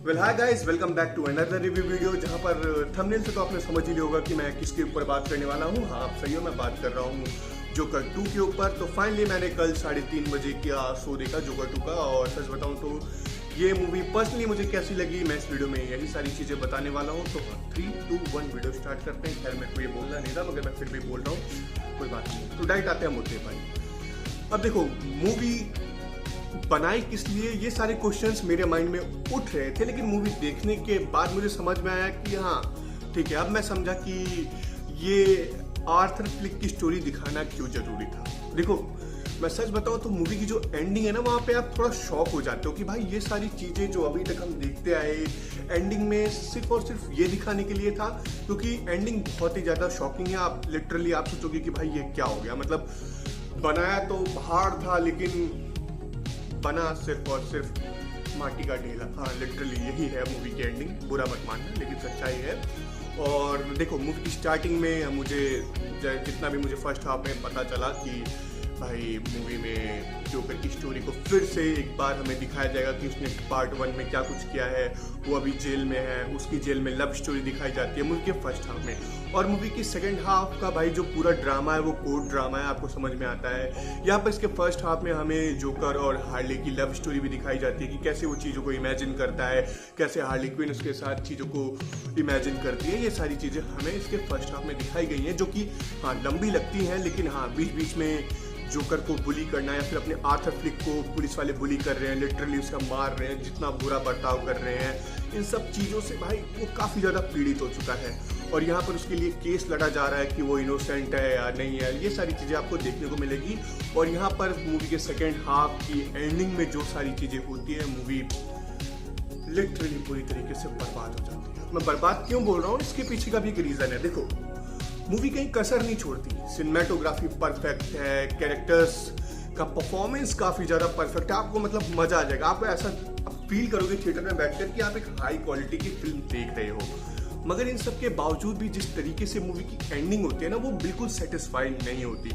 Well hi guys, welcome back to another review video. जहां पर thumbnail से तो आपने समझ ही लिया होगा कि मैं किसके ऊपर बात करने वाला हूं। हाँ, आप सही हो, मैं बात कर रहा हूं जोकर 2 के ऊपर। तो फाइनली मैंने कल 3:30 बजे का शो देखा जोकर 2 का, और सच बताऊं तो ये मूवी पर्सनली मुझे कैसी लगी मैं इस वीडियो में यही सारी चीज़ें बताने वाला हूँ। तो 3, 2, 1 वीडियो स्टार्ट करते हैं। खैर मेरे को ये बोलना नहीं था, मगर मैं फिर भी बोल रहा हूँ, कोई बात नहीं। तो डायरेक्ट आते हैं मुद्दे पर। अब देखो, मूवी बनाई किस लिए, ये सारे क्वेश्चंस मेरे माइंड में उठ रहे थे, लेकिन मूवी देखने के बाद मुझे समझ में आया कि हाँ ठीक है, अब मैं समझा कि ये आर्थर फ्लिक की स्टोरी दिखाना क्यों जरूरी था। देखो, मैं सच बताऊं तो मूवी की जो एंडिंग है ना, वहाँ पे आप थोड़ा शॉक हो जाते हो कि भाई ये सारी चीज़ें जो अभी तक हम देखते आए एंडिंग में सिर्फ और सिर्फ ये दिखाने के लिए था, क्योंकि एंडिंग बहुत ही ज़्यादा शॉकिंग है। आप लिटरली आप सोचोगे कि भाई ये क्या हो गया। मतलब बनाया तो पहाड़ था, लेकिन बना सिर्फ और सिर्फ माटी का ढेला। हाँ, लिटरली यही है मूवी की एंडिंग। बुरा मत मानना, लेकिन सच्चाई है। और देखो, मूवी की स्टार्टिंग में मुझे जितना भी मुझे फर्स्ट हाफ में पता चला कि भाई मूवी में जोकर की स्टोरी को फिर से एक बार हमें दिखाया जाएगा कि उसने पार्ट 1 में क्या कुछ किया है। वो अभी जेल में है, उसकी जेल में लव स्टोरी दिखाई जाती है मूवी के फर्स्ट हाफ में। और मूवी की सेकंड हाफ का भाई जो पूरा ड्रामा है वो कोर्ट ड्रामा है, आपको समझ में आता है। यहाँ पर इसके फर्स्ट हाफ में हमें जोकर और हार्ली की लव स्टोरी भी दिखाई जाती है कि कैसे वो चीज़ों को इमेजिन करता है, कैसे हार्ली क्विन उसके साथ चीज़ों को इमेजिन करती है। ये सारी चीज़ें हमें इसके फर्स्ट हाफ में दिखाई गई हैं, जो कि हाँ लंबी लगती हैं, लेकिन हाँ बीच बीच में जोकर को बुली करना या फिर अपने आर्थर फ्लिक को पुलिस वाले बुली कर रहे हैं, लिटरली उसका मार रहे हैं, जितना बुरा बर्ताव कर रहे हैं, इन सब चीज़ों से भाई वो काफ़ी ज़्यादा पीड़ित हो चुका है। और यहाँ पर उसके लिए केस लड़ा जा रहा है कि वो इनोसेंट है या नहीं है। ये सारी चीज़ें आपको देखने को मिलेगी। और यहाँ पर मूवी के सेकेंड हाफ की एंडिंग में जो सारी चीज़ें होती है, मूवी लिटरली पूरी तरीके से बर्बाद हो जाती है। मैं बर्बाद क्यों बोल रहा हूँ, इसके पीछे का भी एक रीज़न है। देखो, मूवी कहीं कसर नहीं छोड़ती। सिनेमेटोग्राफी परफेक्ट है, कैरेक्टर्स का परफॉर्मेंस काफ़ी ज़्यादा परफेक्ट है। आपको मतलब मज़ा आ जाएगा। आप ऐसा फील करोगे थिएटर में बैठकर कि आप एक हाई क्वालिटी की फिल्म देख रहे हो। मगर इन सब के बावजूद भी जिस तरीके से मूवी की एंडिंग होती है ना, वो बिल्कुल सेटिस्फाइड नहीं होती।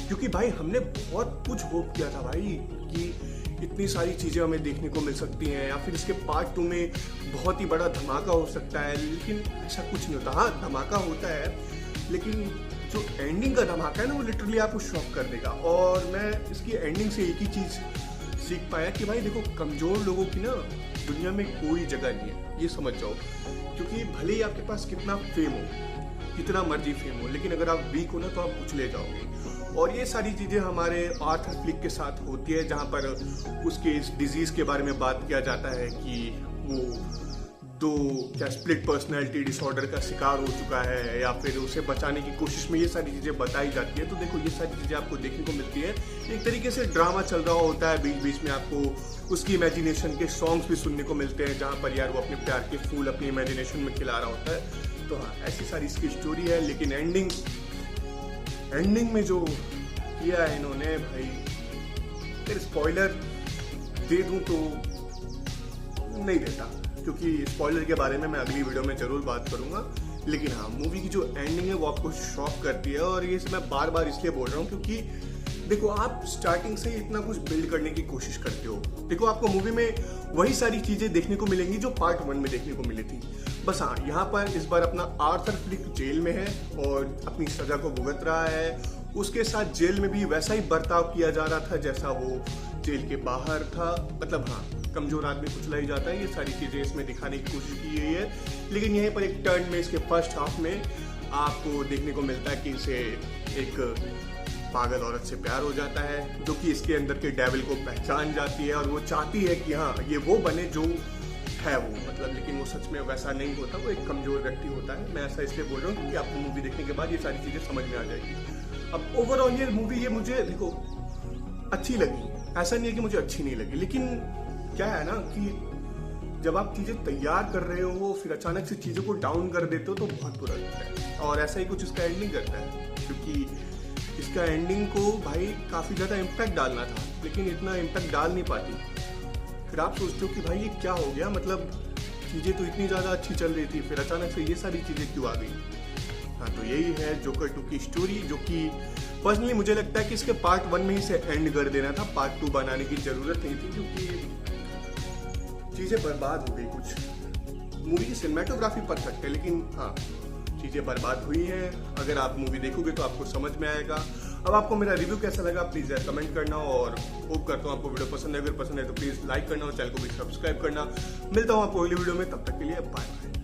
क्योंकि भाई हमने बहुत कुछ होप किया था भाई कि इतनी सारी चीज़ें हमें देखने को मिल सकती हैं, या फिर इसके पार्ट 2 में बहुत ही बड़ा धमाका हो सकता है, लेकिन ऐसा कुछ नहीं होता। हाँ, धमाका होता है, लेकिन जो एंडिंग का धमाका है ना, वो लिटरली आपको शॉक कर देगा। और मैं इसकी एंडिंग से एक ही चीज़ सीख पाया कि भाई देखो, कमज़ोर लोगों की ना दुनिया में कोई जगह नहीं है, ये समझ जाओ। क्योंकि भले ही आपके पास कितना फेम हो, कितना मर्जी फेम हो, लेकिन अगर आप वीक हो ना तो आप कुचले जाओगे। और ये सारी चीज़ें हमारे आर्थर फ्लिक के साथ होती है, जहाँ पर उसके इस डिजीज़ के बारे में बात किया जाता है कि वो क्या स्प्लिट पर्सनैलिटी डिसऑर्डर का शिकार हो चुका है, या फिर उसे बचाने की कोशिश में ये सारी चीज़ें बताई जाती है। तो देखो, ये सारी चीज़ें आपको देखने को मिलती है। एक तरीके से ड्रामा चल रहा होता है, बीच बीच में आपको उसकी इमेजिनेशन के सॉन्ग्स भी सुनने को मिलते हैं, जहाँ पर यार वो अपने प्यार के फूल अपनी इमेजिनेशन में खिला रहा होता है। तो हाँ, ऐसी सारी इसकी स्टोरी है। लेकिन एंडिंग में जो किया है इन्होंने भाई, फिर स्पॉइलर दे दूँ तो नहीं देता, क्योंकि स्पॉइलर के बारे में मैं अगली वीडियो में जरूर बात करूंगा। लेकिन हाँ, मूवी की जो एंडिंग है वो आपको शॉक करती है। और ये मैं बार बार इसलिए बोल रहा हूँ क्योंकि देखो, आप स्टार्टिंग से इतना कुछ बिल्ड करने की कोशिश करते हो। देखो, आपको मूवी में वही सारी चीजें देखने को मिलेंगी जो पार्ट 1 में देखने को मिली थी। बस हाँ, यहाँ पर इस बार अपना आर्थर फ्लिक जेल में है और अपनी सजा को भुगत रहा है। उसके साथ जेल में भी वैसा ही बर्ताव किया जा रहा था जैसा वो जेल के बाहर था। मतलब हाँ, कमजोर आदमी कुचला ही जाता है। ये सारी चीज़ें इसमें दिखाने की कोशिश की गई है। लेकिन यहीं पर एक टर्न में इसके फर्स्ट हाफ में आपको देखने को मिलता है कि इसे एक पागल औरत से प्यार हो जाता है, जो कि इसके अंदर के डेविल को पहचान जाती है और वो चाहती है कि हाँ ये वो बने जो है वो। मतलब लेकिन वो सच में वैसा नहीं होता, वो एक कमजोर व्यक्ति होता है। मैं ऐसा इसलिए बोल रहा हूँ क्योंकि आपको मूवी देखने के बाद ये सारी चीज़ें समझ में आ जाएगी। अब ओवरऑल ये मूवी ये मुझे देखो अच्छी लगी, ऐसा नहीं है कि मुझे अच्छी नहीं लगी। लेकिन क्या है ना कि जब आप चीज़ें तैयार कर रहे हो फिर अचानक से चीज़ों को डाउन कर देते हो तो बहुत बुरा लगता है। और ऐसा ही कुछ इसका एंडिंग करता है, क्योंकि इसका एंडिंग को भाई काफ़ी ज़्यादा इम्पैक्ट डालना था, लेकिन इतना इम्पैक्ट डाल नहीं पाती। फिर आप सोचते हो कि भाई ये क्या हो गया, मतलब चीज़ें तो इतनी ज़्यादा अच्छी चल रही थी, फिर अचानक से ये सारी चीज़ें क्यों आ गई। हाँ, तो यही है जोकर 2 की स्टोरी, जो कि पर्सनली मुझे लगता है कि इसके पार्ट 1 में ही से एंड कर देना था। पार्ट 2 बनाने की ज़रूरत नहीं थी, क्योंकि चीज़ें बर्बाद हो गई कुछ। मूवी की सिनेमेटोग्राफी परफेक्ट है, लेकिन हाँ चीज़ें बर्बाद हुई हैं। अगर आप मूवी देखोगे तो आपको समझ में आएगा। अब आपको मेरा रिव्यू कैसा लगा प्लीज़ कमेंट करना, और होप करता हूँ आपको वीडियो पसंद है। अगर पसंद है तो प्लीज़ लाइक करना और चैनल को भी सब्सक्राइब करना। मिलता हूँ आपको अगली वीडियो में, तब तक के लिए बाय बाय।